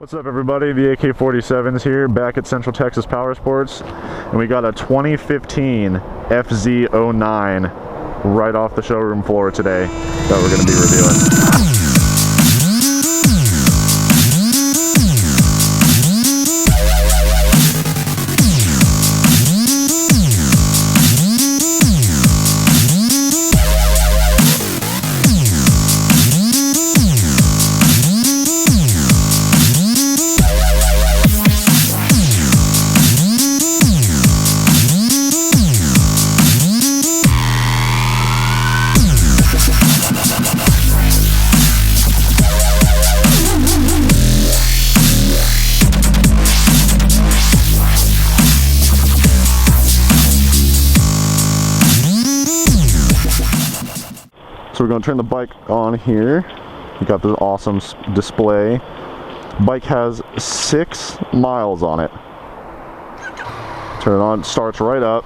What's up everybody, the AK-47's here, back at Central Texas Powersports, and we got a 2015 FZ-09 right off the showroom floor today that we're going to be reviewing. So we're going to turn the bike on here. We got this awesome display. Bike has 6 miles on it. Turn it on, starts right up.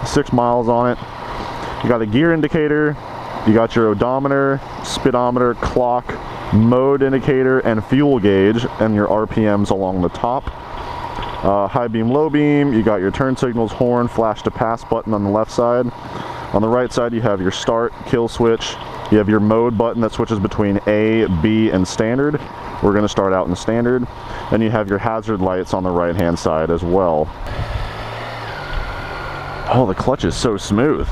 6 miles on it. You got a gear indicator. You got your odometer, speedometer, clock, mode indicator, and fuel gauge, and your RPMs along the top. High beam, low beam. You got your turn signals, horn, flash to pass button on the left side. On the right side, you have your start, kill switch. You have your mode button that switches between A, B, and standard. We're going to start out in standard. And you have your hazard lights on the right-hand side as well. Oh, the clutch is so smooth.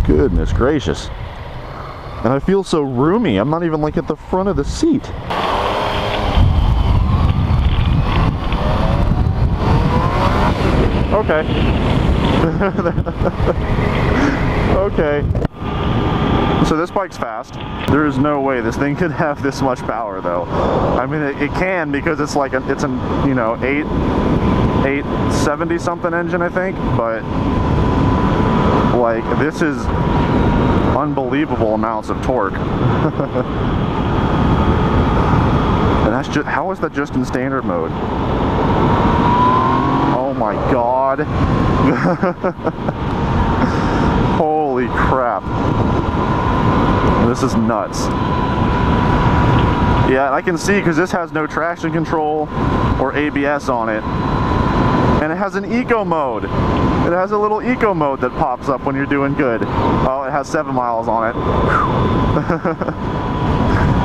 Goodness gracious. And I feel so roomy. I'm not even like at the front of the seat. Okay. Okay. So this bike's fast. There is no way this thing could have this much power though. I mean it can, because it's like it's an 870 something engine, I think, but like this is unbelievable amounts of torque. And that's just, how is that just in standard mode? Oh my god. Holy crap. This is nuts. Yeah, I can see, because this has no traction control or ABS on it. And it has an eco mode. It has a little eco mode that pops up when you're doing good. Oh, it has 7 miles on it.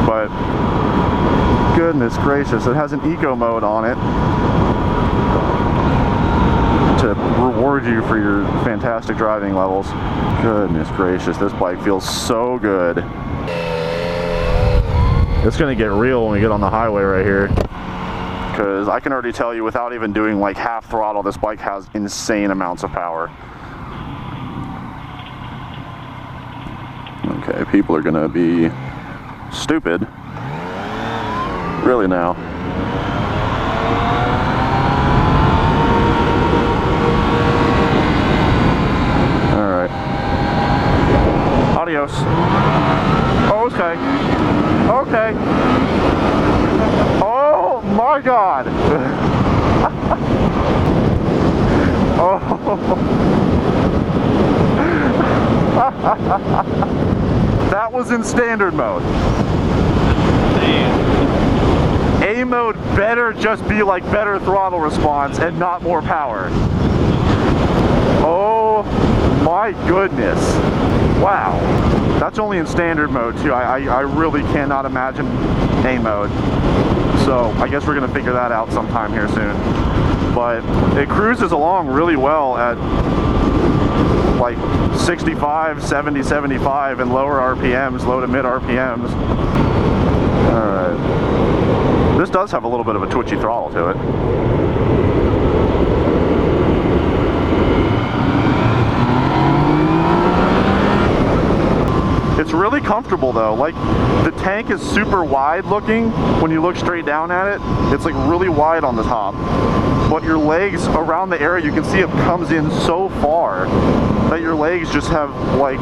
But goodness gracious, it has an eco mode on it to reward you for your fantastic driving levels. Goodness gracious, this bike feels so good. It's gonna get real when we get on the highway right here, because I can already tell you, without even doing like half throttle, this bike has insane amounts of power. Okay, people are gonna be stupid. Really now. Adios. Oh, okay. Okay. Oh my god. Oh. That was in standard mode. A mode better just be like better throttle response and not more power. Oh my goodness. Wow. That's only in standard mode too. I really cannot imagine A mode. So I guess we're gonna figure that out sometime here soon. But it cruises along really well at like 65, 70, 75 and lower RPMs, low to mid RPMs. Alright. This does have a little bit of a twitchy throttle to it. It's really comfortable though. Like, the tank is super wide looking when you look straight down at it. It's like really wide on the top. But your legs around the area, you can see it comes in so far that your legs just have like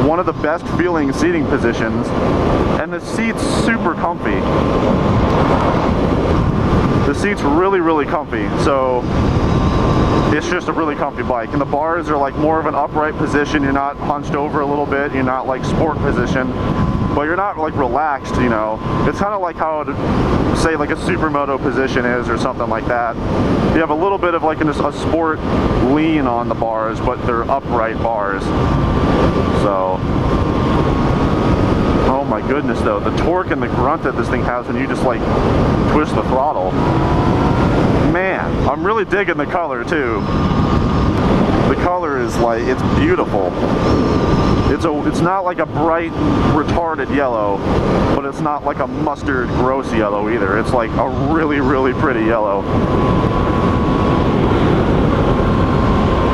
one of the best feeling seating positions. And the seat's super comfy. The seat's really, really comfy. So it's just a really comfy bike. And the bars are like more of an upright position. You're not hunched over a little bit. You're not like sport position, but you're not like relaxed, you know. It's kind of like how, say, like a supermoto position is or something like that. You have a little bit of like a sport lean on the bars, but they're upright bars. So, oh my goodness though, the torque and the grunt that this thing has when you just like twist the throttle. Man, I'm really digging the color too. The color is like, it's beautiful. It's not like a bright, retarded yellow, but it's not like a mustard, gross yellow either. It's like a really, really pretty yellow.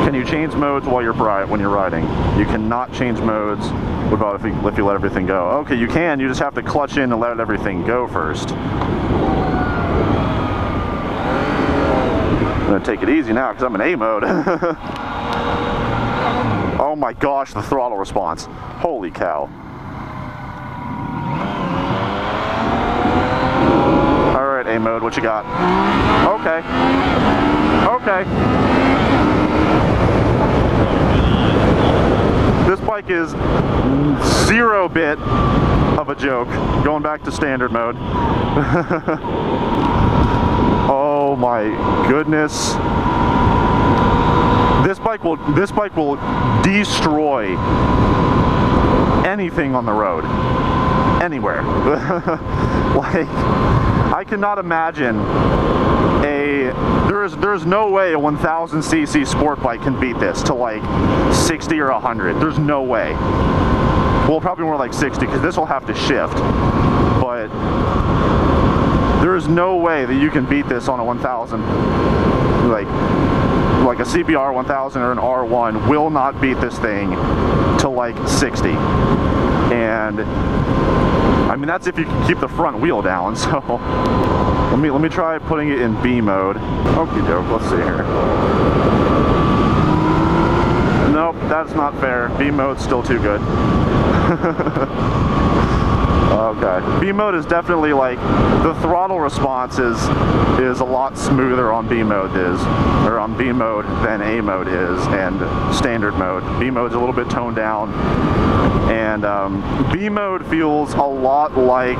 Can you change modes while when you're riding? You cannot change modes. What about if you let everything go? Okay, you can. You just have to clutch in and let everything go first. I'm gonna take it easy now because I'm in A mode. Oh my gosh, the throttle response. Holy cow. Alright, A mode, what you got? Okay. Okay. This bike is 0-bit of a joke. Going back to standard mode. Oh my goodness. This bike will destroy anything on the road, anywhere. Like, I cannot imagine there's no way a 1000cc sport bike can beat this to like 60 or 100. There's no way. Well, probably more like 60 because this will have to shift, but there is no way that you can beat this on a 1000. Like a CBR 1000 or an R1 will not beat this thing to like 60. And I mean, that's if you can keep the front wheel down. So let me try putting it in B mode. Okie doke, let's see here. Nope, that's not fair. B mode's still too good. Okay, B mode is definitely like, the throttle response is a lot smoother on B mode on B mode than A mode is, and standard mode. B mode's a little bit toned down, and B mode feels a lot like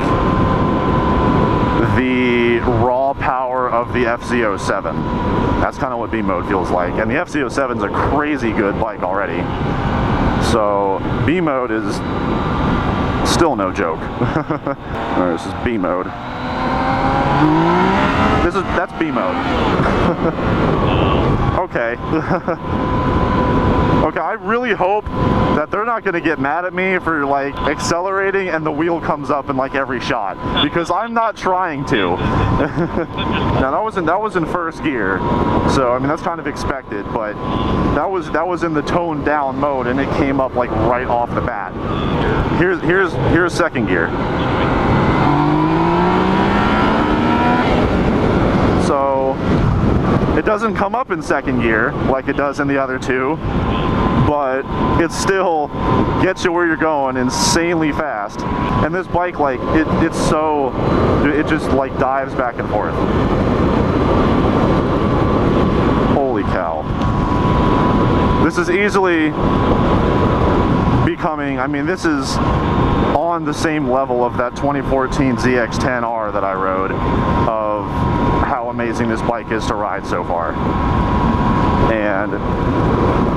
the raw power of the FZ-07. That's kind of what B mode feels like, and the FZ-07's a crazy good bike already. So B mode is still no joke. Alright, this is B mode. That's B mode. Okay. Okay, I really hope that they're not gonna get mad at me for like accelerating and the wheel comes up in like every shot, because I'm not trying to. Now that was in first gear, so I mean that's kind of expected, but that was in the toned down mode and it came up like right off the bat. Here's second gear. So it doesn't come up in second gear like it does in the other two, but it still gets you where you're going insanely fast. And this bike, like, it just like dives back and forth. Holy cow. This is easily becoming, I mean, this is on the same level of that 2014 ZX-10R that I rode, of how amazing this bike is to ride so far. And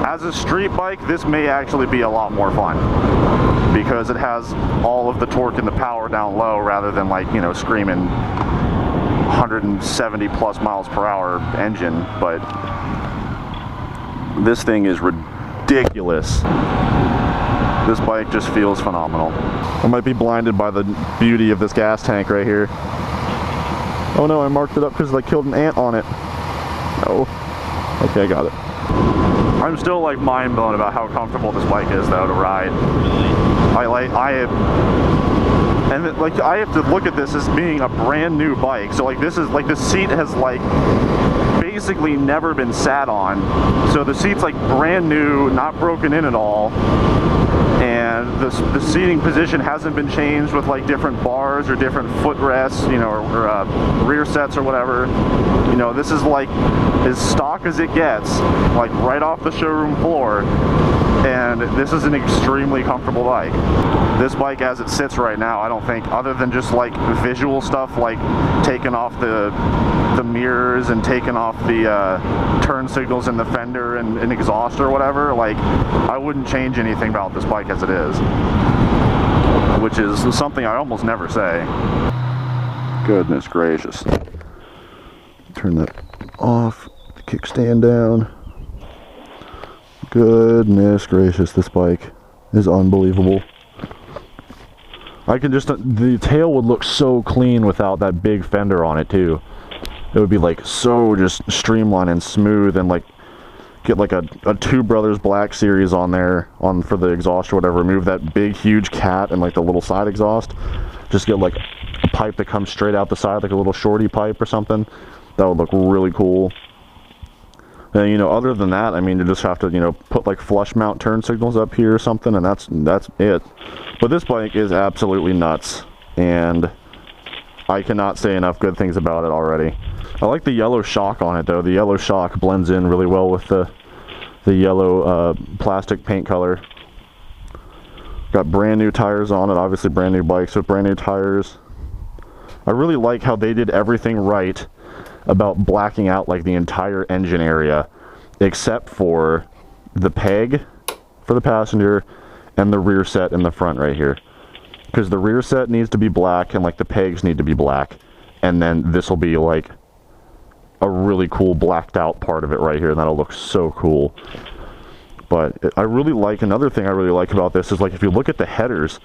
as a street bike, this may actually be a lot more fun because it has all of the torque and the power down low rather than, like, you know, screaming 170 plus miles per hour engine. But this thing is ridiculous. This bike just feels phenomenal. I might be blinded by the beauty of this gas tank right here. Oh no, I marked it up because I killed an ant on it. Oh. Okay, I got it. I'm still like mind blown about how comfortable this bike is though to ride. I have to look at this as being a brand new bike. So like this is like, the seat has like basically never been sat on. So the seat's like brand new, not broken in at all. And the seating position hasn't been changed with like different bars or different footrests, you know, or rear sets or whatever. You know, this is like as stock as it gets, like right off the showroom floor. And this is an extremely comfortable bike. This bike as it sits right now, I don't think, other than just like visual stuff like taking off the mirrors and taking off the turn signals in the fender and exhaust or whatever, like I wouldn't change anything about this bike as it is, which is something I almost never say. Goodness gracious. Turn that off, the kickstand down. Goodness gracious, this bike is unbelievable. I can just, the tail would look so clean without that big fender on it too. It would be like so just streamlined and smooth, and like get like a Two Brothers Black Series on there for the exhaust or whatever. Remove that big huge cat and like the little side exhaust. Just get like a pipe that comes straight out the side, like a little shorty pipe or something. That would look really cool. And you know, other than that, I mean, you just have to, you know, put like flush mount turn signals up here or something, and that's it. But this bike is absolutely nuts, and I cannot say enough good things about it already. I like the yellow shock on it though. The yellow shock blends in really well with the yellow plastic paint color. Got brand new tires on it, obviously brand new bikes with brand new tires. I really like how they did everything right about blacking out like the entire engine area except for the peg for the passenger and the rear set in the front right here, because the rear set needs to be black and like the pegs need to be black, and then this will be like a really cool blacked out part of it right here, and that'll look so cool. But I really like, another thing I really like about this is like if you look at the headers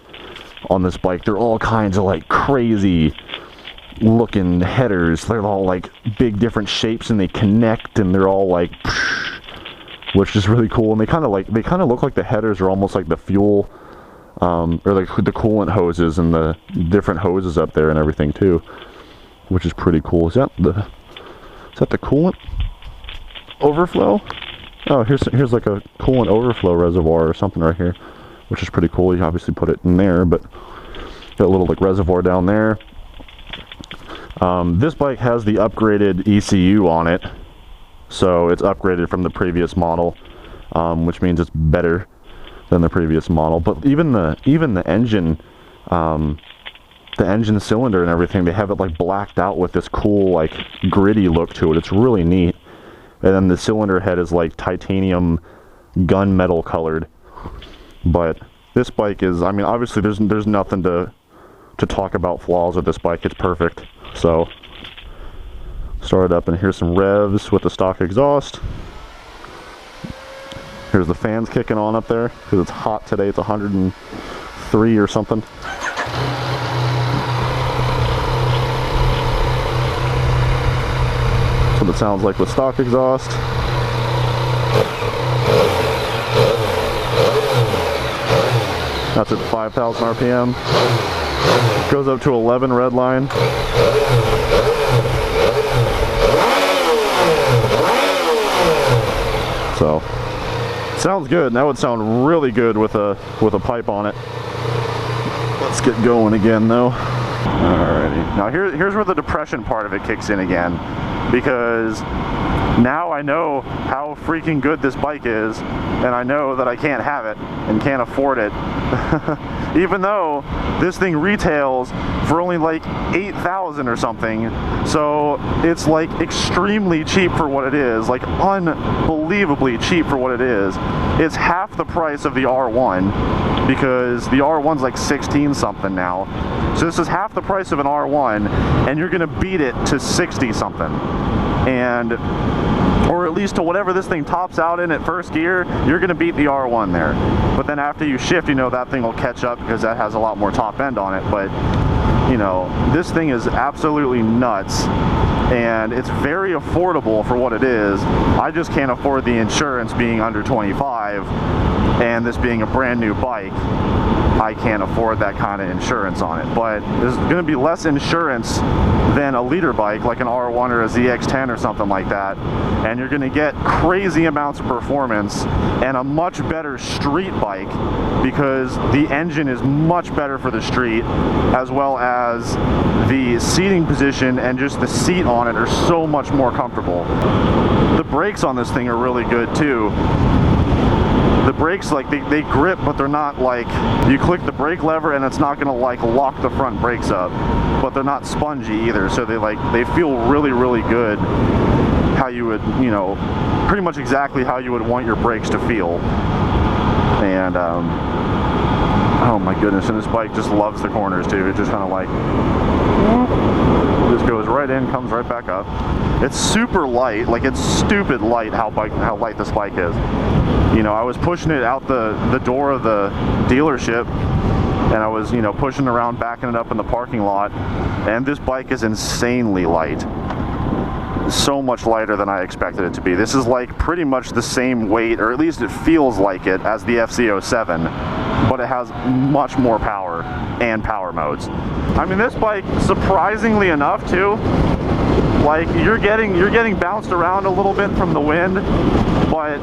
on this bike, they're all kinds of like crazy looking headers. They're all like big different shapes and they connect, and they're all like, which is really cool. And they kind of look like the headers are almost like the fuel or like the coolant hoses and the different hoses up there and everything too, which is pretty cool. Is that the coolant overflow? Oh, here's like a coolant overflow reservoir or something right here, which is pretty cool. You obviously put it in there, but got a little like reservoir down there. This bike has the upgraded ECU on it, so it's upgraded from the previous model, which means it's better than the previous model. But even the engine, the engine cylinder and everything, they have it like blacked out with this cool like gritty look to it. It's really neat. And then the cylinder head is like titanium gunmetal colored. But this bike is, I mean, obviously there's nothing to talk about flaws with this bike. It's perfect. So start it up, and here's some revs with the stock exhaust. Here's the fans kicking on up there because it's hot today. It's 103 or something. That's what it sounds like with stock exhaust. That's at 5,000 RPM. Goes up to 11 red line. So sounds good. That would sound really good with a pipe on it. Let's get going again though. Alrighty. Now here's where the depression part of it kicks in again, because now I know how freaking good this bike is, and I know that I can't have it and can't afford it. Even though this thing retails for only like 8,000 or something, so it's like extremely cheap for what it is, like unbelievably cheap for what it is. It's half the price of the R1, because the R1's like 16 something now. So this is half the price of an R1, and you're gonna beat it to 60 something. And or at least to whatever this thing tops out in at first gear, you're going to beat the R1 there. But then after you shift, you know, that thing will catch up because that has a lot more top end on it. But, you know, this thing is absolutely nuts, and it's very affordable for what it is. I just can't afford the insurance being under 25 and this being a brand new bike. I can't afford that kind of insurance on it. But there's going to be less insurance than a leader bike like an R1 or a ZX10 or something like that, and you're going to get crazy amounts of performance and a much better street bike because the engine is much better for the street, as well as the seating position and just the seat on it are so much more comfortable. The brakes on this thing are really good too. The brakes, like, they grip, but they're not like, you click the brake lever and it's not gonna like lock the front brakes up, but they're not spongy either, so they feel really, really good, how you would, you know, pretty much exactly how you would want your brakes to feel. And oh my goodness, and this bike just loves the corners too. It just kind of like, just goes right in, comes right back up. It's super light, like it's stupid light how light this bike is. You know, I was pushing it out the door of the dealership, and I was, you know, pushing around, backing it up in the parking lot, and this bike is insanely light. So much lighter than I expected it to be. This is like pretty much the same weight, or at least it feels like it, as the FZ-07, but it has much more power and power modes. I mean, this bike, surprisingly enough too, like you're getting bounced around a little bit from the wind, but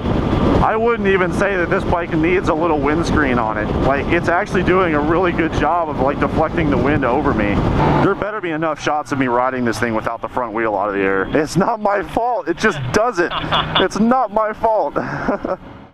I wouldn't even say that this bike needs a little windscreen on it. Like, it's actually doing a really good job of like deflecting the wind over me. There better be enough shots of me riding this thing without the front wheel out of the air. It's not my fault, it just does it. It's not my fault.